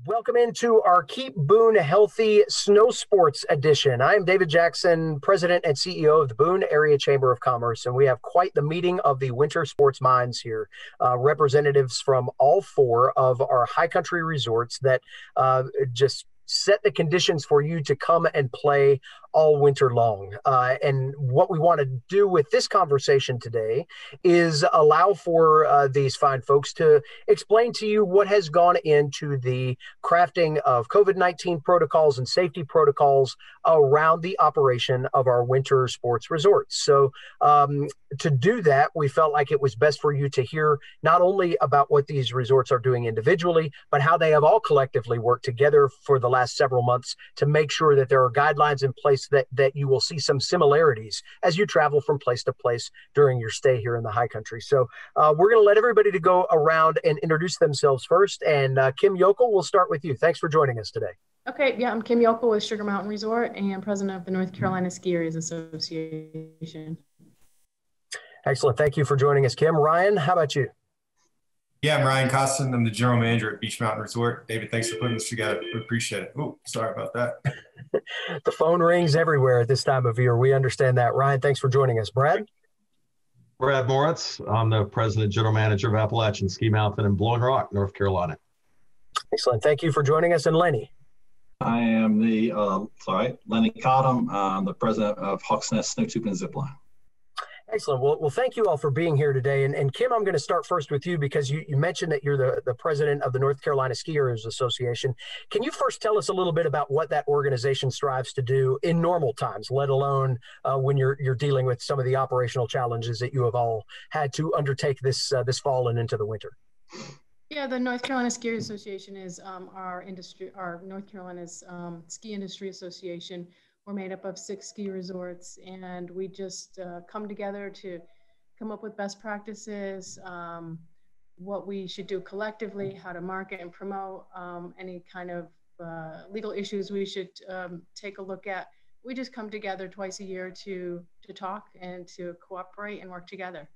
Welcome into our Keep Boone Healthy Snow Sports Edition. I am David Jackson, President and CEO of the Boone Area Chamber of Commerce, and we have quite the meeting of the winter sports minds here. Representatives from all four of our high country resorts that just set the conditions for you to come and play all winter long. And what we want to do with this conversation today is allow for these fine folks to explain to you what has gone into the crafting of COVID-19 protocols and safety protocols around the operation of our winter sports resorts. So to do that, we felt like it was best for you to hear not only about what these resorts are doing individually, but how they have all collectively worked together for the last several months to make sure that there are guidelines in place that you will see some similarities as you travel from place to place during your stay here in the high country. So we're going to let everybody to go around and introduce themselves first. And Kim Yokel, we'll start with you. Thanks for joining us today. Okay, yeah, I'm Kim Yokel with Sugar Mountain Resort and president of the North Carolina Ski Areas Association. Excellent. Thank you for joining us, Kim. Ryan, how about you? Yeah, I'm Ryan Costin. I'm the general manager at Beech Mountain Resort. David, thanks for putting this together. We appreciate it. Oh, sorry about that. The phone rings everywhere at this time of year. We understand that. Ryan, thanks for joining us. Brad? Brad Moritz. I'm the president general manager of Appalachian Ski Mountain in Blowing Rock, North Carolina. Excellent. Thank you for joining us. And Lenny? I am Lenny Cottom. I'm the president of Hawksnest Snow Tube and Zipline. Excellent. Well, thank you all for being here today. And Kim, I'm going to start first with you because you mentioned that you're the president of the North Carolina Ski Areas Association. Can you first tell us a little bit about what that organization strives to do in normal times, let alone when you're dealing with some of the operational challenges that you have all had to undertake this fall and into the winter? Yeah, the North Carolina Ski Areas Association is our North Carolina's ski industry association. We're made up of 6 ski resorts, and we just come together to come up with best practices, what we should do collectively, how to market and promote, any kind of legal issues we should take a look at. We just come together twice a year to talk and to cooperate and work together.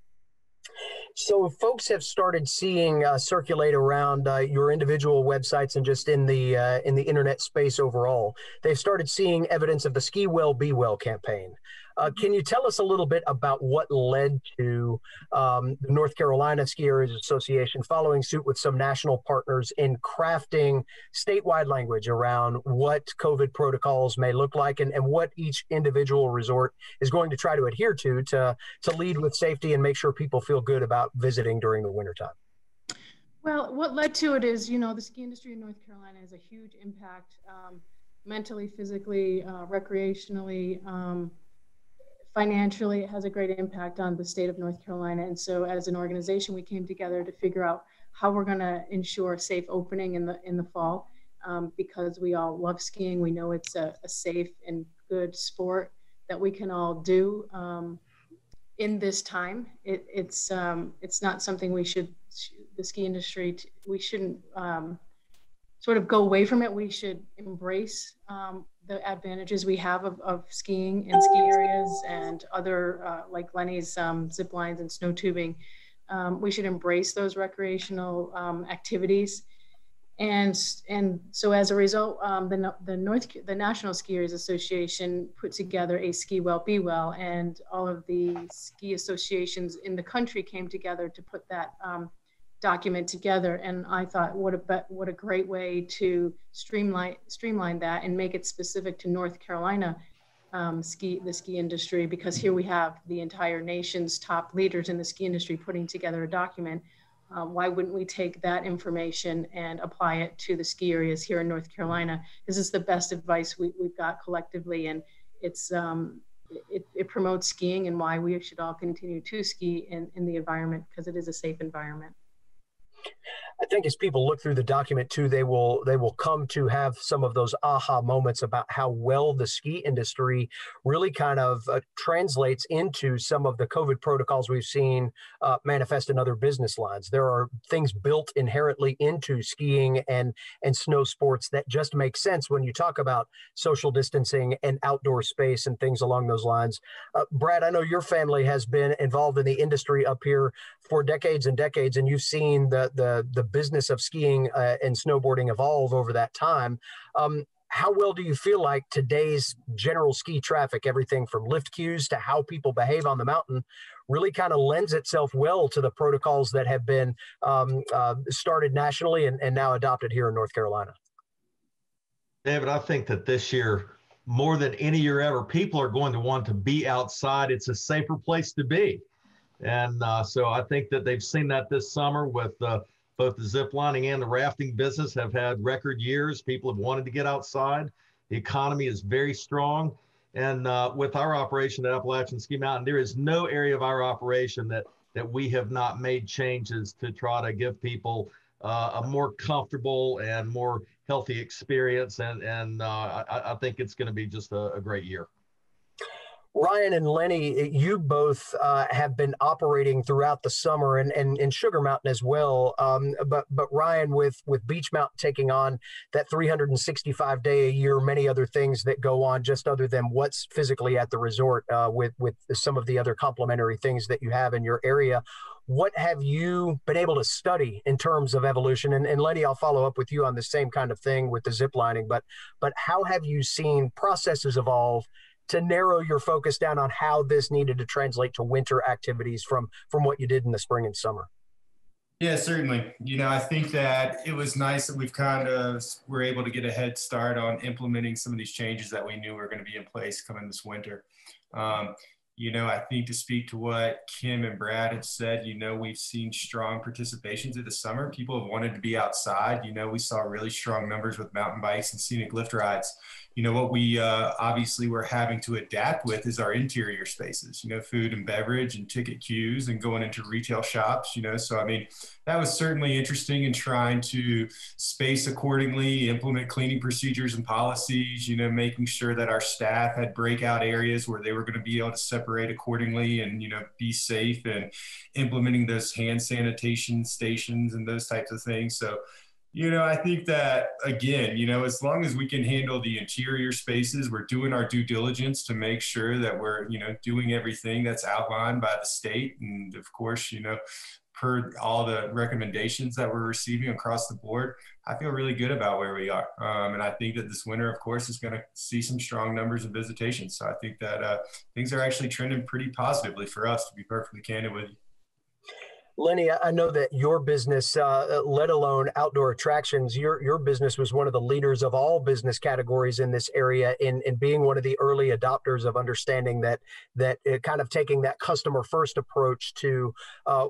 So folks have started seeing circulate around your individual websites and just in the internet space overall. They've started seeing evidence of the Ski Well, Be Well campaign. Can you tell us a little bit about what led to the North Carolina Ski Areas Association following suit with some national partners in crafting statewide language around what COVID protocols may look like and what each individual resort is going to try to adhere to lead with safety and make sure people feel good about visiting during the wintertime? Well, what led to it is, the ski industry in North Carolina has a huge impact mentally, physically, recreationally, financially. It has a great impact on the state of North Carolina. And so as an organization, we came together to figure out how we're going to ensure safe opening in the fall, because we all love skiing. We know it's a safe and good sport that we can all do in this time. It's not something the ski industry, we shouldn't sort of go away from it. We should embrace the advantages we have of skiing in ski areas and other, like Lenny's zip lines and snow tubing. We should embrace those recreational activities. And so as a result, the National Ski Areas Association put together a Ski Well, Be Well, and all of the ski associations in the country came together to put that document together. And I thought, what a great way to streamline that and make it specific to North Carolina the ski industry, because here we have the entire nation's top leaders in the ski industry putting together a document. Why wouldn't we take that information and apply it to the ski areas here in North Carolina? This is the best advice we've got collectively, and it promotes skiing and why we should all continue to ski in the environment, because it is a safe environment. I think as people look through the document too, they will come to have some of those aha moments about how well the ski industry really kind of translates into some of the COVID protocols we've seen manifest in other business lines. There are things built inherently into skiing and snow sports that just make sense when you talk about social distancing and outdoor space and things along those lines. Brad, I know your family has been involved in the industry up here for decades and decades, and you've seen the the business of skiing and snowboarding evolve over that time. How well do you feel like today's general ski traffic, everything from lift queues to how people behave on the mountain, really kind of lends itself well to the protocols that have been started nationally and now adopted here in North Carolina? David, I think that this year, more than any year ever, people are going to want to be outside. It's a safer place to be. And so I think that they've seen that this summer with both the zip lining and the rafting business have had record years. People have wanted to get outside. The economy is very strong. And with our operation at Appalachian Ski Mountain, there is no area of our operation that we have not made changes to try to give people a more comfortable and more healthy experience. And I think it's going to be just a great year. Ryan and Lenny, you both have been operating throughout the summer and in Sugar Mountain as well. But Ryan, with Beech Mountain taking on that 365-day a year, many other things that go on just other than what's physically at the resort with some of the other complementary things that you have in your area. What have you been able to study in terms of evolution? And Lenny, I'll follow up with you on the same kind of thing with the zip lining, but how have you seen processes evolve to narrow your focus down on how this needed to translate to winter activities from what you did in the spring and summer? Yeah, certainly. I think that it was nice that we've kind of were able to get a head start on implementing some of these changes that we knew were going to be in place coming this winter. I think to speak to what Kim and Brad have said, we've seen strong participation through the summer. People have wanted to be outside. We saw really strong numbers with mountain bikes and scenic lift rides. What we obviously we're having to adapt with is our interior spaces, food and beverage and ticket queues and going into retail shops, so I mean, that was certainly interesting in trying to space accordingly, implement cleaning procedures and policies, making sure that our staff had breakout areas where they were going to be able to separate accordingly and, be safe, and implementing those hand sanitation stations and those types of things. So, I think that, again, as long as we can handle the interior spaces, we're doing our due diligence to make sure that we're, doing everything that's outlined by the state. And of course, per all the recommendations that we're receiving across the board, I feel really good about where we are. And I think that this winter, of course, is going to see some strong numbers of visitation. So I think that things are actually trending pretty positively for us, to be perfectly candid with you. Lenny, I know that your business, let alone outdoor attractions, your business was one of the leaders of all business categories in this area in being one of the early adopters of understanding that kind of taking that customer first approach to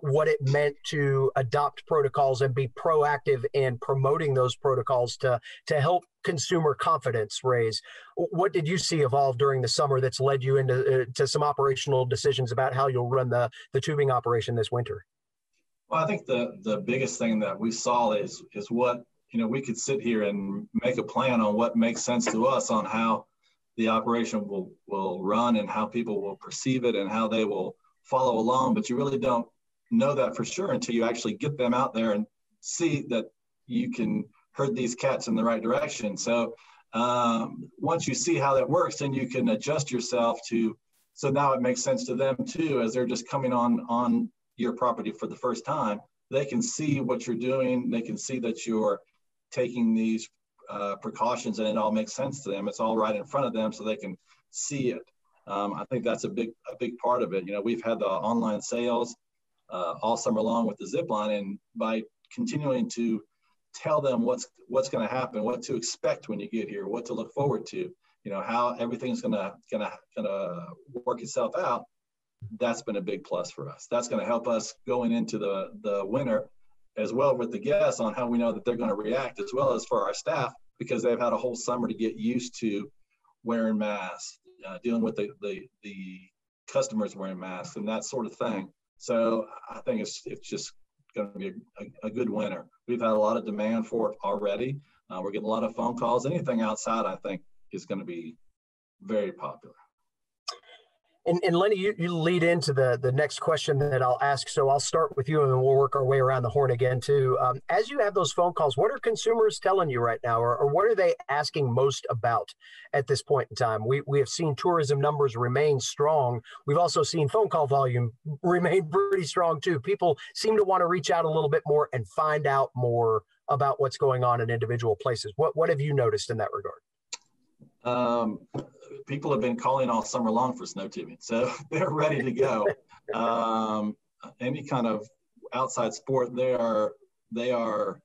what it meant to adopt protocols and be proactive in promoting those protocols to help consumer confidence raise. What did you see evolve during the summer that's led you into to some operational decisions about how you'll run the tubing operation this winter? Well, I think the biggest thing that we saw is what, we could sit here and make a plan on what makes sense to us on how the operation will run and how people will perceive it and how they will follow along. But you really don't know that for sure until you actually get them out there and see that you can herd these cats in the right direction. So once you see how that works, then you can adjust yourself so now it makes sense to them too, as they're just coming on your property for the first time. They can see what you're doing. They can see that you're taking these precautions, and it all makes sense to them. It's all right in front of them, so they can see it. I think that's a big part of it. We've had the online sales all summer long with the zip line, and by continuing to tell them what's going to happen, what to expect when you get here, what to look forward to, how everything's gonna work itself out. That's been a big plus for us. That's going to help us going into the winter as well with the guests on how we know that they're going to react, as well as for our staff, because they've had a whole summer to get used to wearing masks, dealing with the customers wearing masks and that sort of thing. So I think it's just going to be a good winter. We've had a lot of demand for it already. We're getting a lot of phone calls. Anything outside, I think, is going to be very popular. And Lenny, you lead into the next question that I'll ask. So I'll start with you and then we'll work our way around the horn again too. As you have those phone calls, what are consumers telling you right now, or what are they asking most about at this point in time? We have seen tourism numbers remain strong. We've also seen phone call volume remain pretty strong too. People seem to want to reach out a little bit more and find out more about what's going on in individual places. What have you noticed in that regard? People have been calling all summer long for snow tubing, so they're ready to go. Any kind of outside sport, they are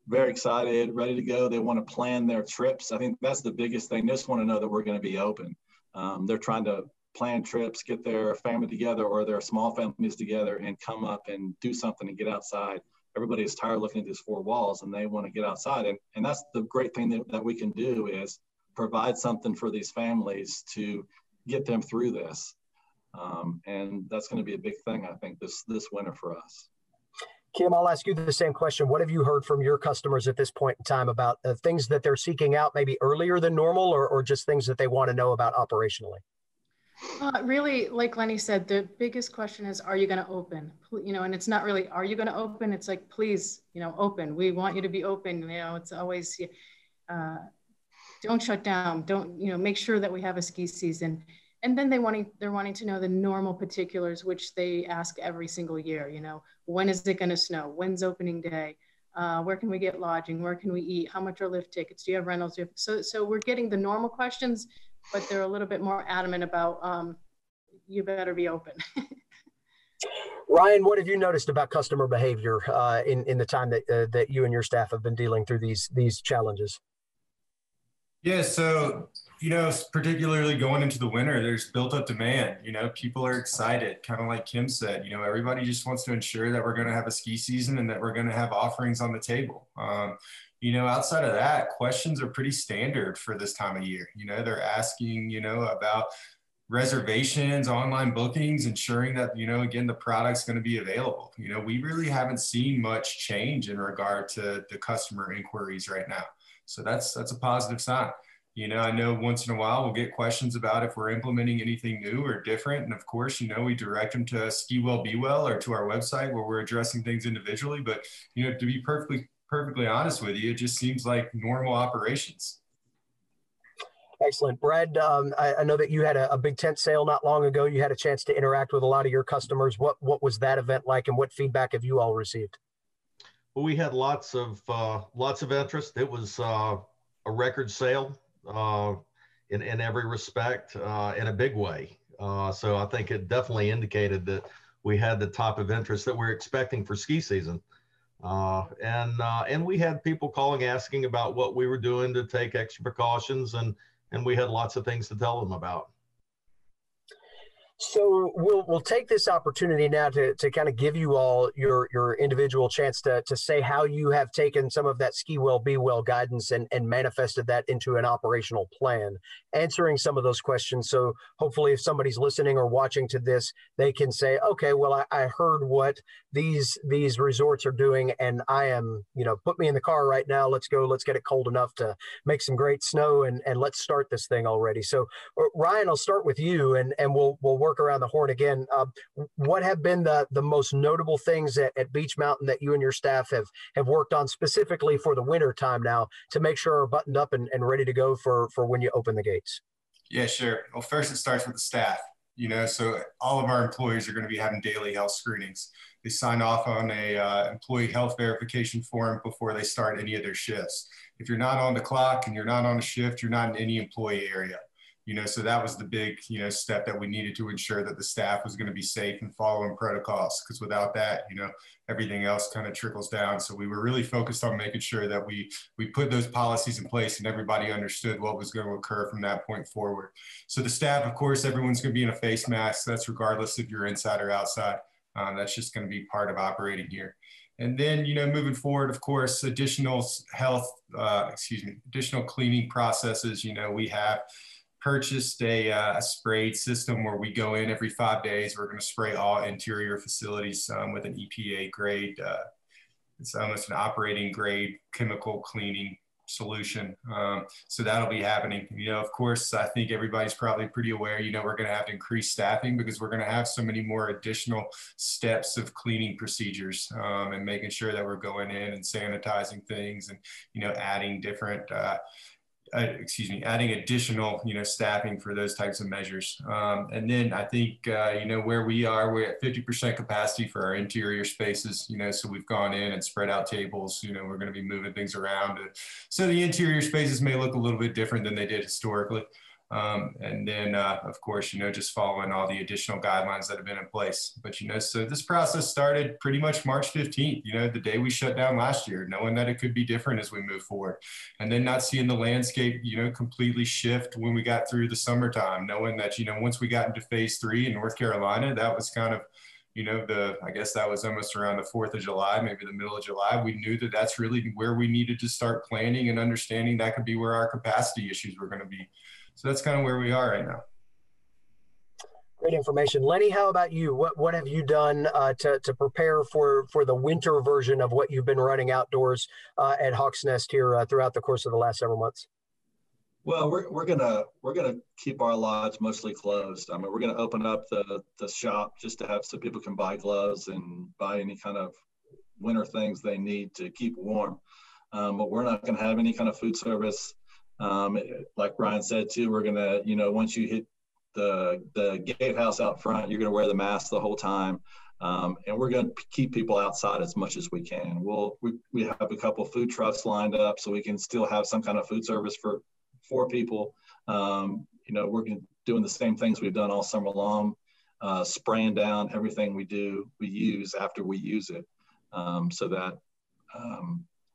very excited, ready to go. They want to plan their trips. I think that's the biggest thing. They just want to know that we're going to be open. They're trying to plan trips, get their family together or their small families together and come up and do something and get outside. Everybody is tired of looking at these four walls and they want to get outside. And that's the great thing that we can do is provide something for these families to get them through this. And that's going to be a big thing, I think, this winter for us. Kim, I'll ask you the same question. What have you heard from your customers at this point in time about things that they're seeking out maybe earlier than normal, or just things that they want to know about operationally? Really, like Lenny said, the biggest question is, are you going to open? And it's not really, are you going to open? It's like, please, open. We want you to be open. It's always, don't shut down. Don't, make sure that we have a ski season. And then they're wanting to know the normal particulars, which they ask every single year. When is it going to snow? When's opening day? Where can we get lodging? Where can we eat? How much are lift tickets? Do you have rentals? So we're getting the normal questions, but they're a little bit more adamant about you better be open. Ryan, what have you noticed about customer behavior in the time that you and your staff have been dealing through these challenges? Yeah, so, particularly going into the winter, there's built up demand. People are excited, kind of like Kim said. Everybody just wants to ensure that we're going to have a ski season and that we're going to have offerings on the table. Outside of that, questions are pretty standard for this time of year. They're asking, about reservations, online bookings, ensuring that, again, the product's going to be available. We really haven't seen much change in regard to the customer inquiries right now. So that's a positive sign. I know once in a while we'll get questions about if we're implementing anything new or different. And of course, we direct them to Ski Well, Be Well or to our website where we're addressing things individually. But, to be perfectly honest with you, it just seems like normal operations. Excellent. Brad, I know that you had a big tent sale not long ago. You had a chance to interact with a lot of your customers. What was that event like, and what feedback have you all received? Well, we had lots of interest. It was a record sale in every respect, in a big way. So I think it definitely indicated that we had the type of interest that we're expecting for ski season. And we had people calling, asking about what we were doing to take extra precautions, and we had lots of things to tell them about. So we'll take this opportunity now to kind of give you all your individual chance to say how you have taken some of that Ski Well, Be Well guidance and manifested that into an operational plan, answering some of those questions. So hopefully if somebody's listening or watching to this, they can say, okay, well, I heard what these resorts are doing, and I am, put me in the car right now. Let's go. Let's get it cold enough to make some great snow, and let's start this thing already. So Ryan, I'll start with you, and we'll work around the horn again. What have been the most notable things at Beech Mountain that you and your staff have worked on specifically for the winter time now to make sure are buttoned up and ready to go for when you open the gates? Yeah, sure. Well, first it starts with the staff. So all of our employees are going to be having daily health screenings. They sign off on a employee health verification form before they start any of their shifts. If you're not on the clock and you're not on a shift, you're not in any employee area. So that was the big, step that we needed to ensure that the staff was going to be safe and following protocols, because without that, everything else kind of trickles down. So we were really focused on making sure that we put those policies in place and everybody understood what was going to occur from that point forward. So the staff, of course, everyone's going to be in a face mask. That's regardless if you're inside or outside. That's just going to be part of operating here. And then, moving forward, of course, additional cleaning processes. We have purchased a sprayed system where we go in every 5 days. We're going to spray all interior facilities with an EPA grade. It's almost an operating grade chemical cleaning solution. So that'll be happening. Of course, I think everybody's probably pretty aware, we're going to have to increase staffing because we're going to have so many more additional steps of cleaning procedures, and making sure that we're going in and sanitizing things and, adding different, adding additional, staffing for those types of measures. And then I think, where we are, we're at 50% capacity for our interior spaces, so we've gone in and spread out tables, we're going to be moving things around. So the interior spaces may look a little bit different than they did historically. And then, of course, just following all the additional guidelines that have been in place. But, so this process started pretty much March 15th, the day we shut down last year, knowing that it could be different as we move forward. And then not seeing the landscape, completely shift when we got through the summertime, knowing that, once we got into phase 3 in North Carolina, that was kind of, I guess that was almost around the 4th of July, maybe the middle of July. We knew that that's really where we needed to start planning and understanding that could be where our capacity issues were going to be. So that's kind of where we are right now. Great information. Lenny, how about you? What have you done to prepare for the winter version of what you've been running outdoors at Hawksnest here throughout the course of the last several months? Well, we're gonna keep our lodge mostly closed. I mean, we're gonna open up the shop just to have so people can buy gloves and buy any kind of winter things they need to keep warm. But we're not gonna have any kind of food service. Like Brian said too, we're gonna, once you hit the gatehouse out front, you're gonna wear the mask the whole time, and we're gonna keep people outside as much as we can. We have a couple food trucks lined up so we can still have some kind of food service for people. We're doing the same things we've done all summer long, spraying down everything we use after we use it, so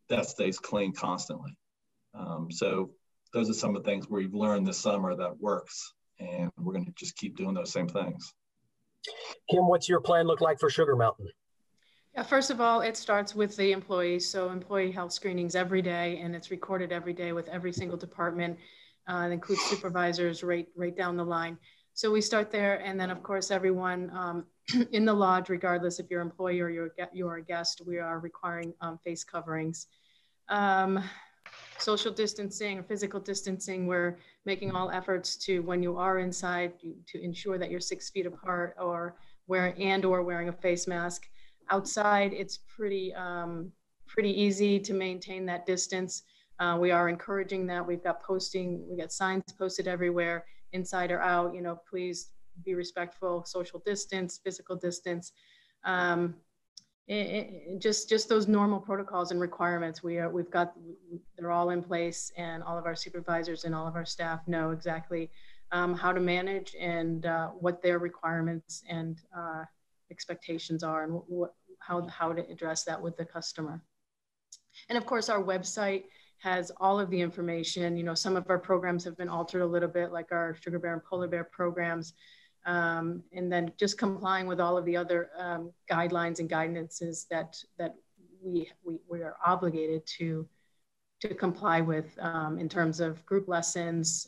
that stays clean constantly. So those are some of the things we've learned this summer that works, and we're going to just keep doing those same things. Kim, what's your plan look like for Sugar Mountain? Yeah, first of all, it starts with the employees. So employee health screenings every day, and it's recorded every day with every single department. It includes supervisors right down the line. So we start there, and then of course everyone in the lodge, regardless if you're an employee or you're a guest, we are requiring face coverings. Social distancing or physical distancing, we're making all efforts to, when you are inside, to ensure that you're 6 feet apart or wearing a face mask. Outside, it's pretty easy to maintain that distance. We are encouraging that. We've got signs posted everywhere, inside or out, please be respectful, social distance, physical distance. Just those normal protocols and requirements they're all in place, and all of our supervisors and all of our staff know exactly how to manage and what their requirements and expectations are, and how to address that with the customer. And of course, our website has all of the information. Some of our programs have been altered a little bit, like our Sugar Bear and Polar Bear programs. And then just complying with all of the other guidelines and guidances that we are obligated to comply with in terms of group lessons,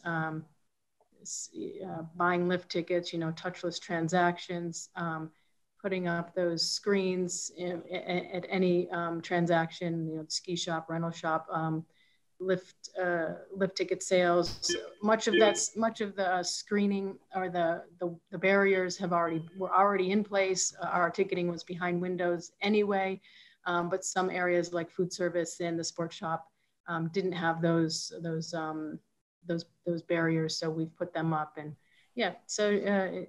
buying lift tickets, touchless transactions, putting up those screens at any transaction, ski shop, rental shop, lift ticket sales. Much of the screening or the barriers were already in place. Our ticketing was behind windows anyway, but some areas like food service and the sports shop didn't have those barriers, so we've put them up. And yeah, so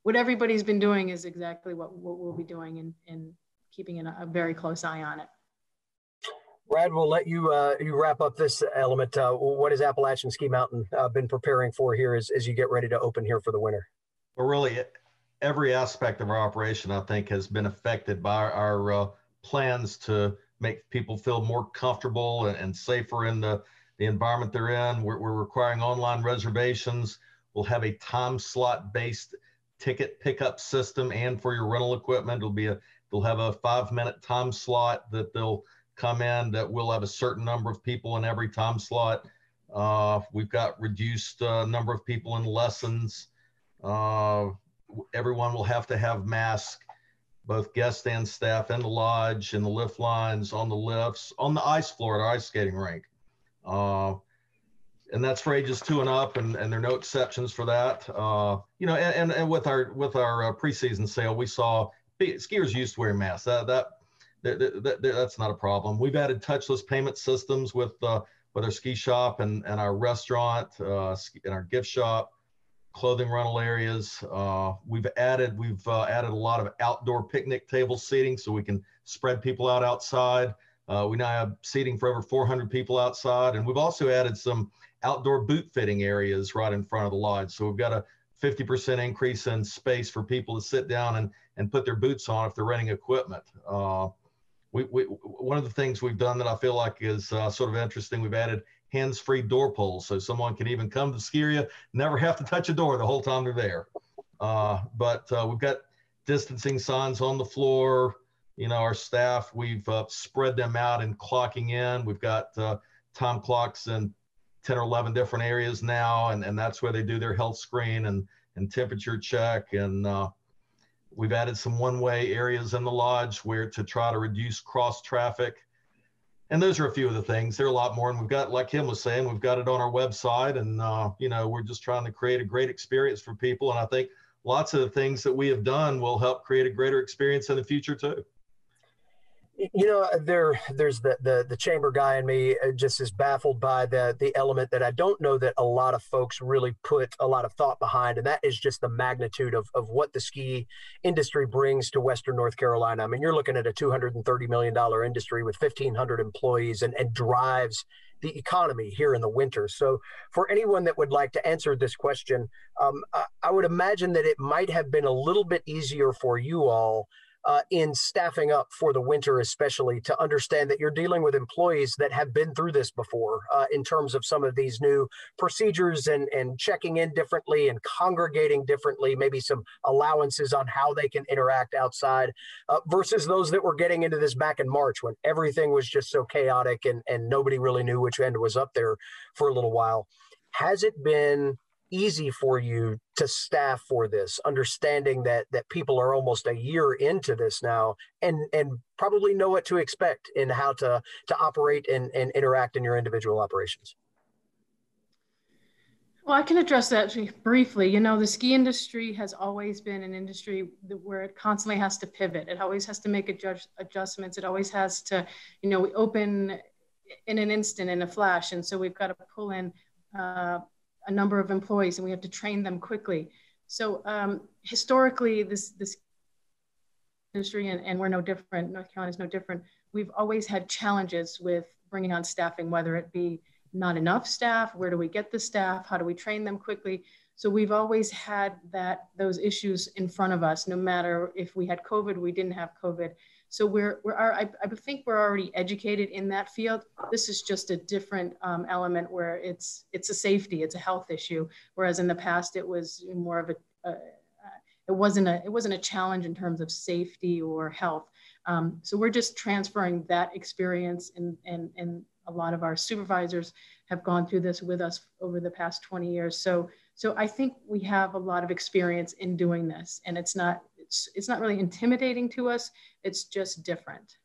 what everybody's been doing is exactly what we'll be doing, and keeping a very close eye on it. Brad, we'll let you wrap up this element. What has Appalachian Ski Mountain been preparing for here as you get ready to open here for the winter? Well, really, every aspect of our operation, I think, has been affected by our plans to make people feel more comfortable and safer in the environment they're in. We're requiring online reservations. We'll have a time slot-based ticket pickup system, and for your rental equipment, they'll have a 5-minute time slot that they'll come in, that we'll have a certain number of people in every time slot. We've got reduced number of people in lessons. Everyone will have to have masks, both guests and staff, in the lodge, in the lift lines, on the lifts, on the ice floor at our ice skating rink. And that's for ages 2 and up, and there are no exceptions for that. You know, and with our preseason sale, we saw skiers used to wearing masks. That's not a problem. We've added touchless payment systems with our ski shop and our restaurant, and our gift shop, clothing rental areas. We've added a lot of outdoor picnic table seating so we can spread people out outside. We now have seating for over 400 people outside, and we've also added some outdoor boot fitting areas right in front of the lodge. So we've got a 50% increase in space for people to sit down and put their boots on if they're renting equipment. One of the things we've done that I feel like is sort of interesting, we've added hands-free door pulls, so someone can even come to the ski area, never have to touch a door the whole time they're there. But we've got distancing signs on the floor. You know, our staff, we've spread them out and clocking in. We've got time clocks in 10 or 11 different areas now, and that's where they do their health screen and temperature check. And we've added some one-way areas in the lodge where to try to reduce cross traffic. And those are a few of the things. There are a lot more, and we've got, like Kim was saying, we've got it on our website, and you know, we're just trying to create a great experience for people. And I think lots of the things that we have done will help create a greater experience in the future too. You know, there's the chamber guy in me just is baffled by the element that I don't know that a lot of folks really put a lot of thought behind, and that is just the magnitude of what the ski industry brings to Western North Carolina. I mean, you're looking at a $230 million industry with 1,500 employees and drives the economy here in the winter. So for anyone that would like to answer this question, I would imagine that it might have been a little bit easier for you all in staffing up for the winter, especially to understand that you're dealing with employees that have been through this before in terms of some of these new procedures and checking in differently and congregating differently, maybe some allowances on how they can interact outside versus those that were getting into this back in March when everything was just so chaotic and nobody really knew which end was up there for a little while. Has it been easy for you to staff for this, understanding that people are almost a year into this now and probably know what to expect in how to operate and interact in your individual operations? Well, I can address that briefly. You know, the ski industry has always been an industry where it constantly has to pivot. It always has to make adjustments. It always has to, you know, we open in an instant, in a flash. And so we've got to pull in a number of employees and we have to train them quickly. So historically, this industry, and we're no different, North Carolina is no different, we've always had challenges with bringing on staffing, whether it be not enough staff, where do we get the staff, how do we train them quickly? So we've always had those issues in front of us, no matter if we had COVID, we didn't have COVID. So I think we're already educated in that field. This is just a different element where it's a safety, it's a health issue. Whereas in the past, it was more of it wasn't a challenge in terms of safety or health. So we're just transferring that experience, and a lot of our supervisors have gone through this with us over the past 20 years. So I think we have a lot of experience in doing this, and it's not really intimidating to us. It's just different.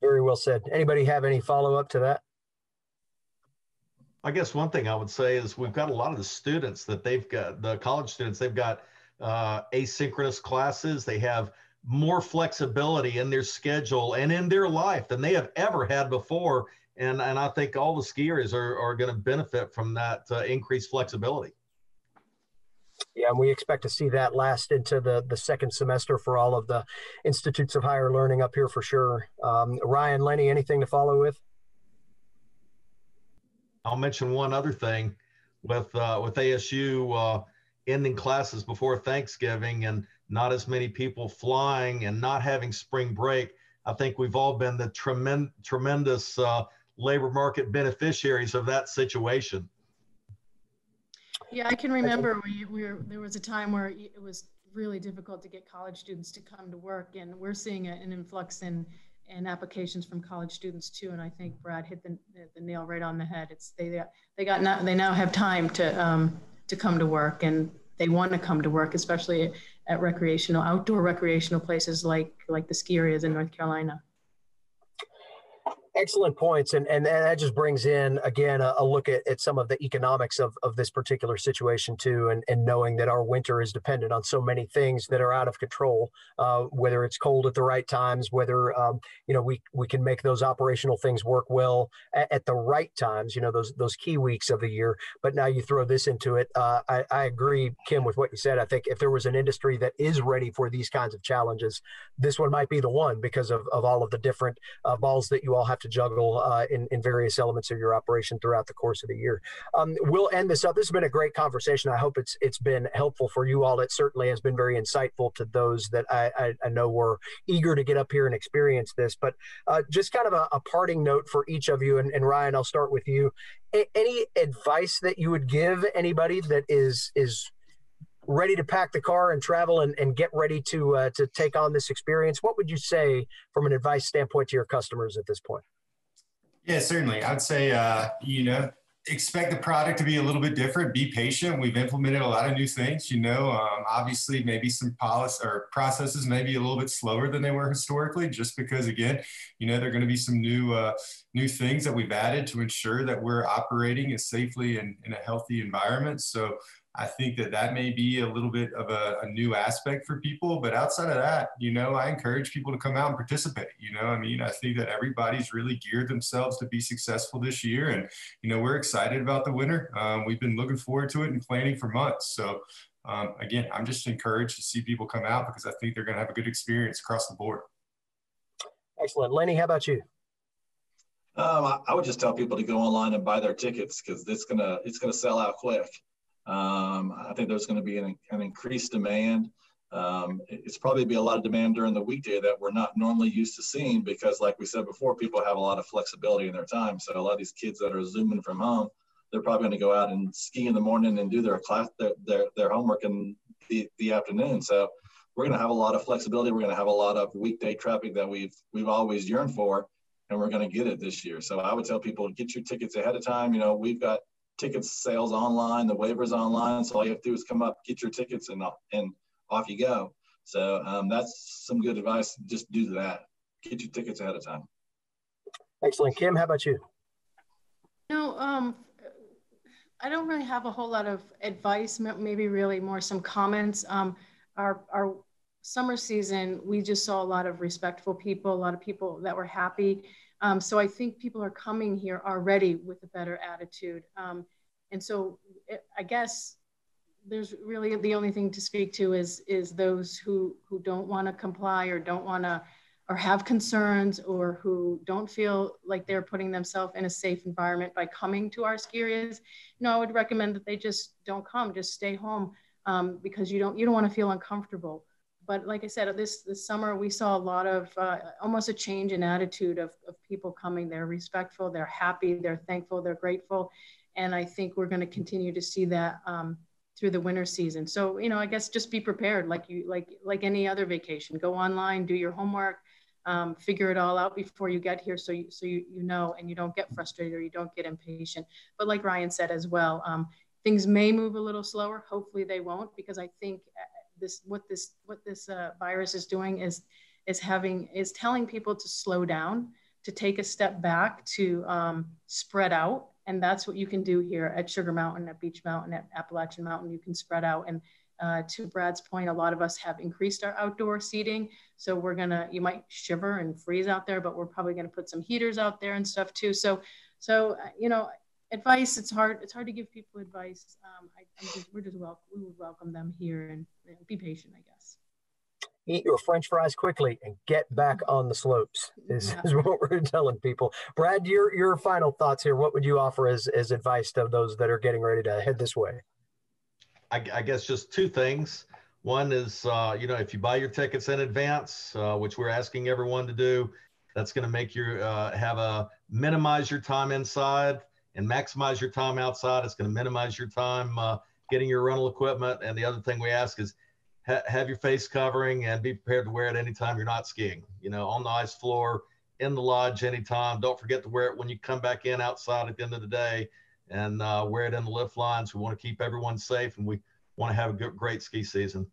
Very well said. Anybody have any follow-up to that? I guess one thing I would say is we've got a lot of the students that they've got, the college students, they've got asynchronous classes. They have more flexibility in their schedule and in their life than they have ever had before. And I think all the skiers are going to benefit from that increased flexibility. Yeah, and we expect to see that last into the second semester for all of the institutes of higher learning up here for sure. Ryan, Lenny, anything to follow with? I'll mention one other thing with ASU ending classes before Thanksgiving and not as many people flying and not having spring break. I think we've all been the tremendous labor market beneficiaries of that situation. Yeah, I can remember there was a time where it was really difficult to get college students to come to work, and we're seeing an influx in applications from college students too. And I think Brad hit the nail right on the head. It's they now have time to come to work, and they want to come to work, especially at outdoor recreational places like the ski areas in North Carolina. Excellent points. And that just brings in, again, a look at some of the economics of this particular situation, too, and knowing that our winter is dependent on so many things that are out of control, whether it's cold at the right times, whether, we can make those operational things work well at the right times, those key weeks of the year. But now you throw this into it. I agree, Kim, with what you said. I think if there was an industry that is ready for these kinds of challenges, this one might be the one because of all of the different balls that you all have to juggle in various elements of your operation throughout the course of the year. We'll end this up. This has been a great conversation. I hope it's been helpful for you all. It certainly has been very insightful to those that I know were eager to get up here and experience this. But just kind of a parting note for each of you, and Ryan, I'll start with you. Any advice that you would give anybody that is ready to pack the car and travel and get ready to take on this experience? What would you say from an advice standpoint to your customers at this point? Yeah, certainly. I'd say, expect the product to be a little bit different. Be patient. We've implemented a lot of new things, obviously maybe some policy or processes may be a little bit slower than they were historically, just because, again, there are going to be some new things that we've added to ensure that we're operating as safely and in a healthy environment. So I think that may be a little bit of a new aspect for people, but outside of that, I encourage people to come out and participate. I think that everybody's really geared themselves to be successful this year, and we're excited about the winter. We've been looking forward to it and planning for months. So again, I'm just encouraged to see people come out because I think they're going to have a good experience across the board. Excellent. Lenny, how about you? I would just tell people to go online and buy their tickets because it's gonna sell out quick. I think there's going to be an increased demand. It's probably be a lot of demand during the weekday that we're not normally used to seeing because, like we said before, people have a lot of flexibility in their time. So a lot of these kids that are Zooming from home, they're probably going to go out and ski in the morning and do their homework in the afternoon. So we're going to have a lot of flexibility. We're going to have a lot of weekday traffic that we've always yearned for, and we're going to get it this year. So I would tell people, get your tickets ahead of time. We've got tickets sales online, the waivers online. So all you have to do is come up, get your tickets, and off you go. So that's some good advice. Just do that. Get your tickets ahead of time. Excellent. Kim, how about you? I don't really have a whole lot of advice, maybe really more some comments. Our summer season, we just saw a lot of respectful people, a lot of people that were happy. So I think people are coming here already with a better attitude. And so I guess there's really the only thing to speak to is those who don't want to comply or don't want to or have concerns or who don't feel like they're putting themselves in a safe environment by coming to our ski areas. I would recommend that they just don't come, just stay home because you don't want to feel uncomfortable. But like I said, this summer, we saw a lot of almost a change in attitude of people coming. They're respectful, they're happy, they're thankful, they're grateful. And I think we're going to continue to see that through the winter season. So, I guess just be prepared like any other vacation. Go online, do your homework, figure it all out before you get here so you know, and you don't get frustrated or you don't get impatient. But like Ryan said as well, things may move a little slower. Hopefully they won't, because I think what this virus is doing is telling people to slow down, to take a step back, to spread out. And that's what you can do here at Sugar Mountain, at Beech Mountain, at Appalachian Mountain. You can spread out. And to Brad's point, a lot of us have increased our outdoor seating. So you might shiver and freeze out there, but we're probably gonna put some heaters out there and stuff too. So advice, it's hard to give people advice. We would welcome them here and be patient, I guess. Eat your French fries quickly and get back on the slopes is what we're telling people. Brad, your final thoughts here. What would you offer as advice to those that are getting ready to head this way? I guess just two things. One is, if you buy your tickets in advance, which we're asking everyone to do, that's going to make you minimize your time inside and maximize your time outside. It's going to minimize your time getting your rental equipment. And the other thing we ask is have your face covering and be prepared to wear it anytime you're not skiing, on the ice floor, in the lodge anytime. Don't forget to wear it when you come back in outside at the end of the day, and wear it in the lift lines. We want to keep everyone safe, and we want to have a great ski season.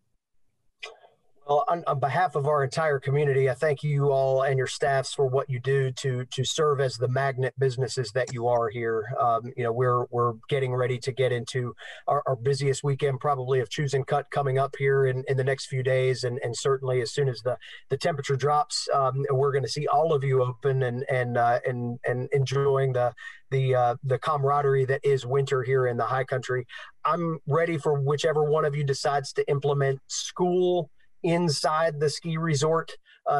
Well, on behalf of our entire community, I thank you all and your staffs for what you do to serve as the magnet businesses that you are here. We're getting ready to get into our busiest weekend probably of Choose and Cut coming up here in the next few days, and certainly as soon as the temperature drops, we're going to see all of you open and enjoying the camaraderie that is winter here in the high country. I'm ready for whichever one of you decides to implement school inside the ski resort,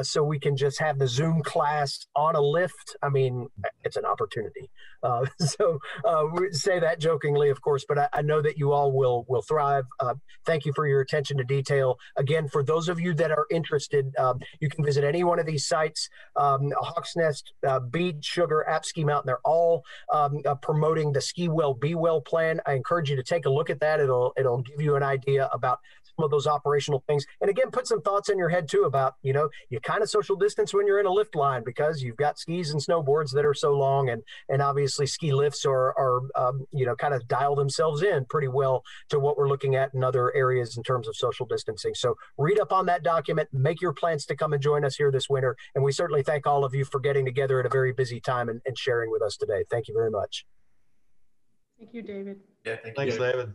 so we can just have the Zoom class on a lift. I mean, it's an opportunity. We say that jokingly, of course, but I know that you all will thrive. Thank you for your attention to detail. Again, for those of you that are interested, you can visit any one of these sites. Hawksnest, Beech, Sugar, Ski Mountain, they're all promoting the Ski Well, Be Well plan. I encourage you to take a look at that. It'll give you an idea about some of those operational things. And again, put some thoughts in your head too about, you kind of social distance when you're in a lift line because you've got skis and snowboards that are so long, and obviously ski lifts are kind of dial themselves in pretty well to what we're looking at in other areas in terms of social distancing. So read up on that document, make your plans to come and join us here this winter. And we certainly thank all of you for getting together at a very busy time and sharing with us today. Thank you very much. Thank you, David. Yeah, Thanks, David.